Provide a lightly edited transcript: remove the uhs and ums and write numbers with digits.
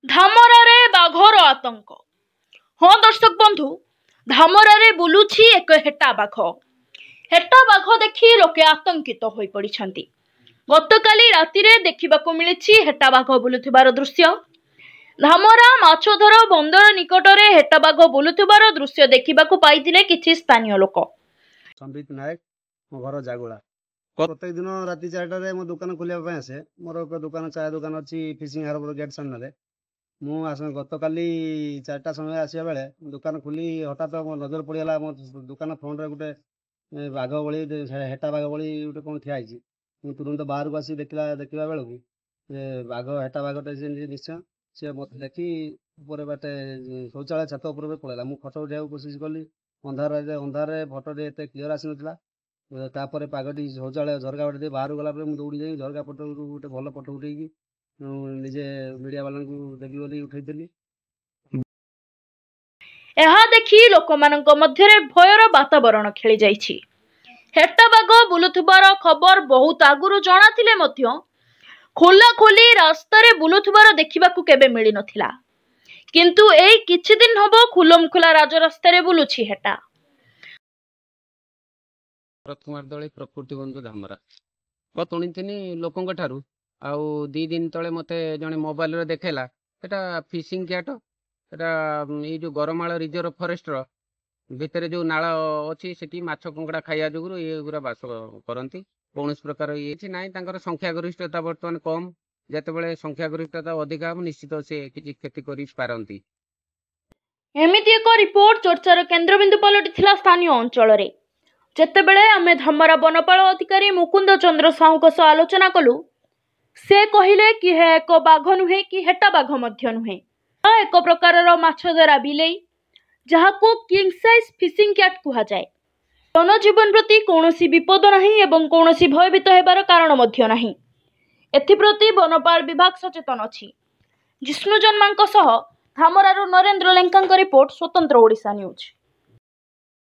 ଧାମରାରେ ବାଘର ଆତଙ୍କ। ହଁ ଦର୍ଶକ ବନ୍ଧୁ, ଧାମରାରେ ବୁଲୁଛି ଏକ ହେଟା ବାଘ। ହେଟା ବାଘ ଦେଖି ଲୋକେ ଆତଙ୍କିତ ହୋଇ ପଡ଼ିଛନ୍ତି। ଗତକାଲି ରାତିରେ ଦେଖିବାକୁ ମିଳିଛି ହେଟା ବାଘ ବୁଲୁଥିବାର ଦୃଶ୍ୟ। ଧାମରା ମାଛଧର ବନ୍ଦର ନିକଟରେ ହେଟା ବାଘ ବୁଲୁଥିବାର ଦୃଶ୍ୟ ଦେଖିବାକୁ ପାଇଥିଲେ କିଛି ସ୍ଥାନୀୟ ଲୋକ। ସମ୍ବିତ ନାୟକ, ମୋ ଘର ଜାଗୁଳା। ପ୍ରତ୍ୟେକ ଦିନ ରାତି 4টাରେ ମୋ ଦୋକାନ ଖୋଲିବା ପାଇଁ ଆସେ। ମୋର ଏକ ଦୋକାନ, ଚା ଦୋକାନ ଅଛି ଫିସିଂ ହାରବର ଗେଟ୍ ସାମ୍ନାରେ। ମୁଁ ଗତକାଲି 4ଟା ସମୟ ଆସିବା ବେଳେ ଦୋକାନ ଖୋଲି ହଠାତ୍ ମୋ ନଜର ପଡ଼ିଗଲା ମୋ ଦୋକାନ ଫ୍ରଣ୍ଟରେ ଗୋଟେ ବାଘ ଭଳି, ହେଟା ବାଘ ଭଳି ଗୋଟେ କ'ଣ ଠିଆ ହେଇଛି। ମୁଁ ତୁରନ୍ତ ବାହାରକୁ ଆସି ଦେଖିବା ବେଳକୁ ଯେ ହେଟା ବାଘଟେ ନିଶ୍ଚୟ ସିଏ ମୋତେ ଦେଖି ଉପରେ ବାଟେ ଶୌଚାଳୟ ଛାତ ଉପରେ ପଳେଇଲା। ମୁଁ ଫଟୋ ଉଠାଇବାକୁ କୋସିସ୍ କଲି। ଅନ୍ଧାରରେ ଫଟୋଟି ଏତେ କ୍ଲିଅର ଆସିନଥିଲା। ତାପରେ ପାଗଟି ଶୌଚାଳୟ ଝରକା ବାଟେ ଦେଇ ବାହାରକୁ ଗଲା ପରେ ମୁଁ ଦୌଡ଼ି ଯାଇ ଝରକା ପଟରୁ ଗୋଟେ ଭଲ ଫଟୋ ଉଠେଇକି ନିଜେ ମିଡ଼ିଆ ବାଲାଙ୍କୁ ଦେବି ବୋଲି ଉଠେଇଥିଲି। ଏହା ଦେଖି ଲୋକମାନଙ୍କ ମଧ୍ୟରେ ଭୟର ବାତାବରଣ ଖେଳି ଯାଇଛି। ହେଟା ବାଘ ବୁଲୁଥିବାର ଖବର ବହୁତ ଆଗରୁ ଜଣାଥିଲେ ମଧ୍ୟ ଖୋଲାଖୋଲି ରାସ୍ତାରେ ବୁଲୁଥିବାର ଦେଖିବାକୁ କେବେ ମିଳିନଥିଲା। କିନ୍ତୁ ଏଇ କିଛି ଦିନ ହବ ଖୁଲମଖୁଲା ରାଜରାସ୍ତାରେ ବୁଲୁଛି ହେଟା। କୁମାର ଦଳେଇ, ପ୍ରକୃତି ବନ୍ଧୁ, ଧାମରା। ଶୁଣିଥିଲି ଲୋକଙ୍କ ଠାରୁ। ଆଉ 2 ଦିନ ତଳେ ମୋତେ ଜଣେ ମୋବାଇଲରେ ଦେଖେଇଲା ସେଟା ଫିସିଂ କ୍ୟାଟ୍। ସେଟା ଏଇ ଯେଉଁ ଗରମାଳ ରିଜର୍ଭ ଫରେଷ୍ଟର ଭିତରେ ଯେଉଁ ନାଳ ଅଛି ସେଠି ମାଛ କଙ୍କଡ଼ା ଖାଇବା ଯୋଗୁଁ ଏଗୁଡ଼ା ବାସ କରନ୍ତି। କୌଣସି ପ୍ରକାର କିଛି ନାହିଁ। ତାଙ୍କର ସଂଖ୍ୟାଗରିଷ୍ଠତା ବର୍ତ୍ତମାନ କମ୍। ଯେତେବେଳେ ସଂଖ୍ୟାଗରିଷ୍ଠତା ଅଧିକା ହେବ ନିଶ୍ଚିତ ସେ କିଛି କ୍ଷତି କରିପାରନ୍ତି। ଏମିତି ଏକ ରିପୋର୍ଟ ଚର୍ଚ୍ଚାର କେନ୍ଦ୍ରବିନ୍ଦୁ ପାଲଟିଥିଲା ସ୍ଥାନୀୟ ଅଞ୍ଚଳରେ। ଯେତେବେଳେ ଆମେ ଧାମରା ବନପାଳ ଅଧିକାରୀ ମୁକୁନ୍ଦ ଚନ୍ଦ୍ର ସାହୁଙ୍କ ସହ ଆଲୋଚନା କଲୁ, ସେ କହିଲେ କି ଏହା ଏକ ବାଘ ନୁହେଁ କି ହେଟା ବାଘ ମଧ୍ୟ ନୁହେଁ। ଏହା ଏକ ପ୍ରକାରର ମାଛଧରା ବିଲେଇ, ଯାହାକୁ କିଙ୍ଗ ସାଇଜ ଫିସିଂ କ୍ୟାଟ୍ କୁହାଯାଏ। ଜନଜୀବନ ପ୍ରତି କୌଣସି ବିପଦ ନାହିଁ ଏବଂ କୌଣସି ଭୟଭୀତ ହେବାର କାରଣ ମଧ୍ୟ ନାହିଁ। ଏଥିପ୍ରତି ବନପାଳ ବିଭାଗ ସଚେତନ ଅଛି। ଜିଷ୍ଣୁ ଜନ୍ମାଙ୍କ ସହ ଧାମରାରୁ ନରେନ୍ଦ୍ର ଲେଙ୍କାଙ୍କ ରିପୋର୍ଟ, ସ୍ୱତନ୍ତ୍ର ଓଡ଼ିଶା ନ୍ୟୁଜ୍।